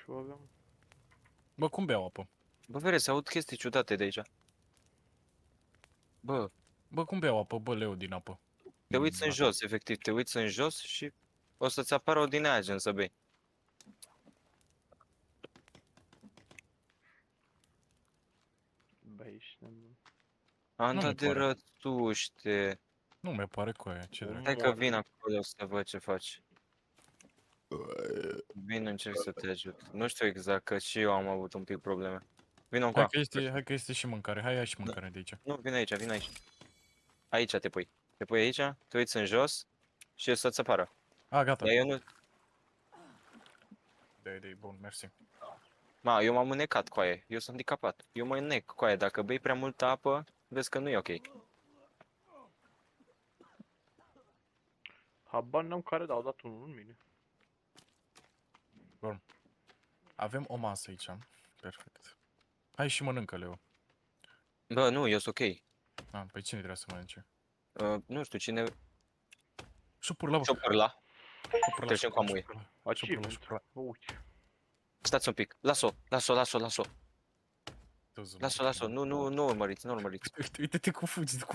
Ce aveam? Bă, cum beau apă? Bă, vere, se aud chestii ciudate de aici. Bă, Bă, cum beau apă? Bă, leu din apă. te uiți în jos, efectiv, te uiți în jos și o să-ți apară o din aia gen să bei. Băi, ești nebun. Am Nu dat mi de pare. rătuște. Nu mi pare cu aia, ce dracu. Hai că vin acolo să văd ce faci. Vin, încerc să te ajut. Nu știu exact, că și eu am avut un pic probleme. Vino încoa. Hai că este și mâncare. Hai, ia și mâncare de aici. Nu, vin aici, vin aici. Aici te pui. Te pui aici, te uiți în jos și o să-ți apară. A, gata. Dar eu nu... De bun, mersi. Eu m-am înnecat cu aia. Eu sunt handicapat. Eu mă înnec cu aia. Dacă bei prea multă apă, vezi că nu e ok. Habar n-am care, dar au dat unul în mine. Avem o masă aici. Perfect. Hai și mănâncă, Leo. Bă, nu, eu sunt ok. Păi cine trebuie să mănânce? Nu știu, cine... Șupurla, bă. Ciopărla. Șupurla, Trecem cu amuie. șupurla. Achievement. Bă, uite. Stați un pic. Las-o. Lasă. Nu urmăriți. Uite-te cum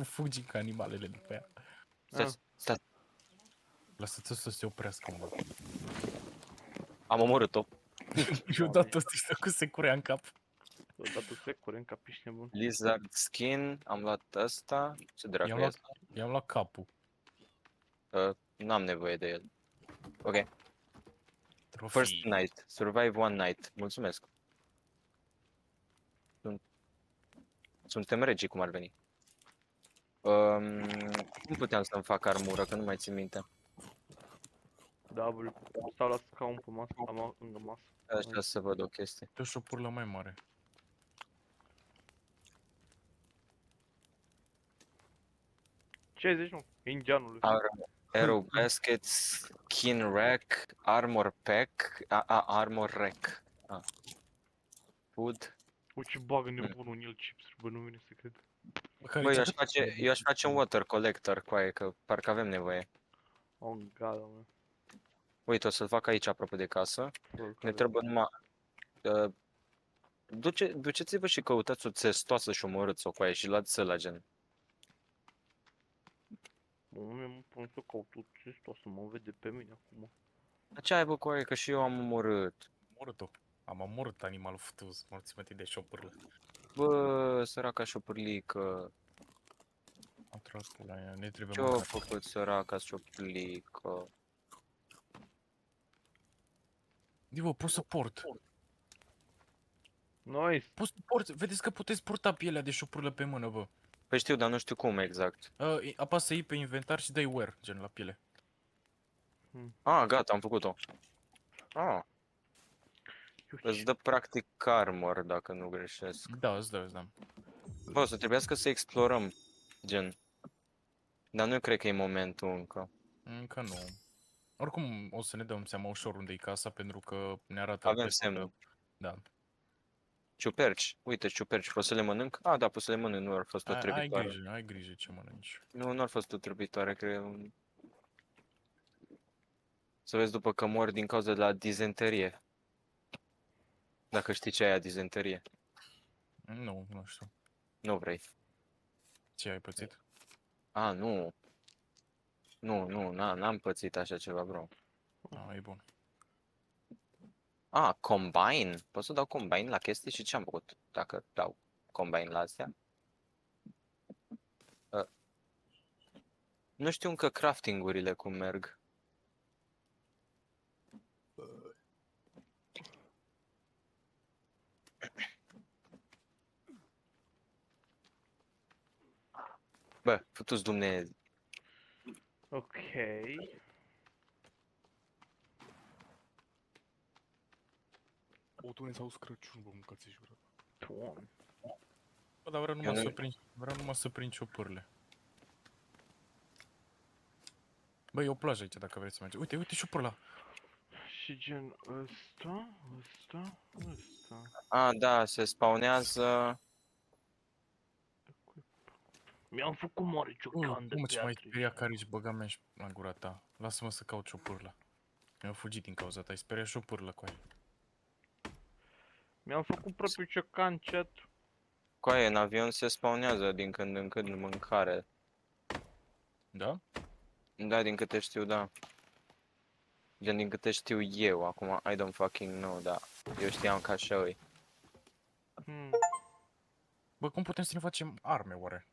fugi ca animalele după ea. Stați. Lasă-ți să se oprească, mă. Am omorât-o. Eu dat ăsta cu securea în cap. Odată secure în cap, ești nebun. Lizard skin. Am luat ăsta. Ce dracu e asta? I-am luat capul. N-am nevoie de el. Ok. First Trofii. night. Survive one night. Mulțumesc. Suntem regii, cum ar veni. Cum puteam să-mi fac armură, că nu mai țin minte. W. Stau la scaun pe masă, am lângă masă. Așa să văd o chestie. Dă șopurla mai mare. Ce zici, mă? Indianul. Arrow basket, skin rack, armor pack, armor rack. Food. Uite ce bagă nebunul în el chips, bă, nu vine să cred. Băi, eu aș face un water collector cu aia, că parcă avem nevoie. Oh, gata, mă. Uite, o să-l fac aici, aproape de casă. Ne Care- trebuie numai... Duceți-vă și căutați o țestoasă și omorâți-o cu aia și luați la gen. Mă, mi-am pus să caut tot ce o să mă vede pe mine acum. Ce ai, bă, cu aia, că și eu am omorât. Omorât-o. Am omorât animalul futus. Morți-mă de șopurlă. Bă, săraca șopârlică. Am tras pula aia. Ne trebuie Ce-a mâncare. făcut săraca șopârlică? Divo, poți să port. Nice! Poți să port. Vedeți că puteți porta pielea de șopurlă pe mână, bă. Păi știu, dar nu știu cum exact. Apasă I pe inventar și dai wear, gen la piele. Gata, am făcut-o. Îți dă practic armor, dacă nu greșesc. Da, îți dă. Bă, o să trebuiască să explorăm, gen. Dar nu cred că e momentul încă. Încă nu. Oricum o să ne dăm seama ușor unde e casa, pentru că ne arată Avem pe semnul. Da. Ciuperci. Uite, ciuperci. Poți să le mănânc? Da, poți să le mănânc. Nu ar fost o trebitoare. Ai grijă ce mănânci. Nu ar fost o trebitoare, cred. Să vezi după că mor din cauza de la dizenterie. Dacă știi ce e aia dizenterie. Nu știu. Nu vrei. Ce ai pățit? Nu. N-am pățit așa ceva, bro. E bun. Combine. Pot să dau combine la chestii și ce am făcut? Dacă dau combine la astea. Nu știu încă crafting-urile cum merg. Bă, futu-ți Dumnezeu. Ok. O, Doamne, s-au Crăciun, bă, mâncați și vreau. Doamne. Bă, dar vreau numai să prind ciopârle. Bă, e o plajă aici dacă vreți să mergeți. Uite ciopârla. Și gen ăsta. Da, se spawnează. Mi-am făcut mare ciocan de Cum ce mai piatră. speria carici, băga mea la gura ta. Lasă-mă să caut ciopârla. Mi-am fugit din cauza ta, îi speria ciopârla cu aia. Mi-am făcut propriul ciocan chat. Coaie, în avion se spawnează din când în când mâncare. Da? Da, din câte știu, da. Gen, din câte știu eu, acum I don't fucking know, da. Eu știam că așa e. Hmm. Bă, cum putem să ne facem arme, oare?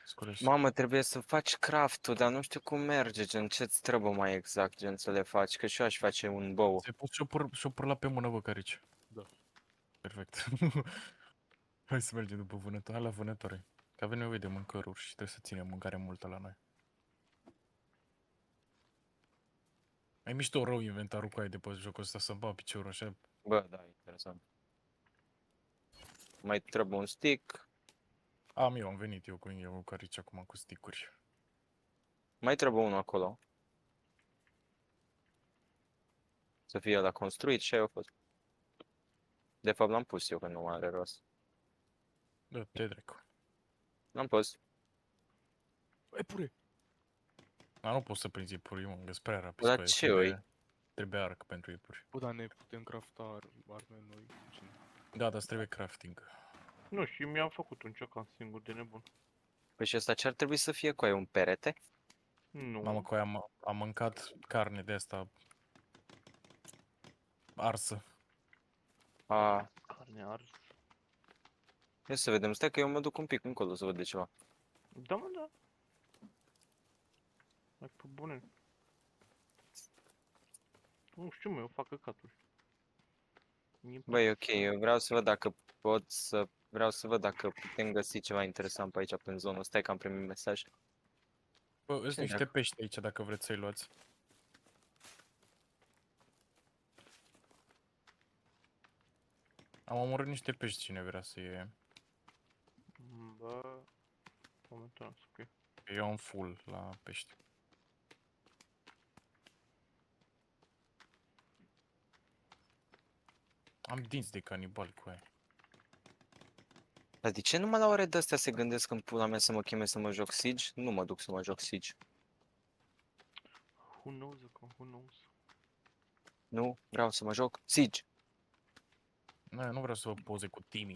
Scurez. Mamă, trebuie să faci craft-ul, dar nu știu cum merge, gen, ce-ți trebuie mai exact, gen, să le faci, că și eu aș face un bow. Se pot șopârla pe mână, bă, carici. Da. Perfect. Hai să mergem după vânătoare, la vânătoare. Că avem nevoie de mâncăruri și trebuie să ținem mâncare multă la noi. Ai mișto rău inventarul cu aia de pe jocul ăsta, să-mi bag piciorul așa. Bă, da, interesant. Mai trebuie un stick, Eu am venit eu cu carici acum cu stick-uri. mai trebuie unul acolo. Să fie la construit și aia a fost. De fapt l-am pus eu, că nu are rost. Da, te dracu. L-am pus. E pure! Dar nu poți să prinzi ipuri, mă, că prea rapid. Dar ce îi? Trebuie arc pentru ipuri. Bă, dar ne putem crafta arme noi. Cine? Da, dar îți trebuie crafting. Nu, și mi-am făcut un ciocan singur de nebun. Păi și ăsta ce ar trebui să fie cu aia, un perete? Nu. Mamă, că am mâncat carne de asta arsă. A, Carne ars. ia să vedem, stai că eu mă duc un pic încolo să văd de ceva. Da, mă, da. Hai pe bune. Nu știu, mă, eu fac căcaturi. Mie-mi Băi, place ok, să- eu vreau să văd dacă pot să... Vreau să văd dacă putem găsi ceva interesant pe aici, pe zonă. Stai că am primit mesaj. Bă, sunt Ce niște dracu? pești aici dacă vreți să-i luați. Am omorât niște pești, cine vrea să iei. Bă... Momentan, scrie. Eu am full la pești. Am dinți de canibal cu aia. Dar de ce numai la ore de-astea se gândesc în pula mea să mă cheme să mă joc Siege? Nu mă duc să mă joc Siege. Who knows, acum, who knows? Nu, vreau să mă joc Siege. Nu vreau să vă poze cu Timmy.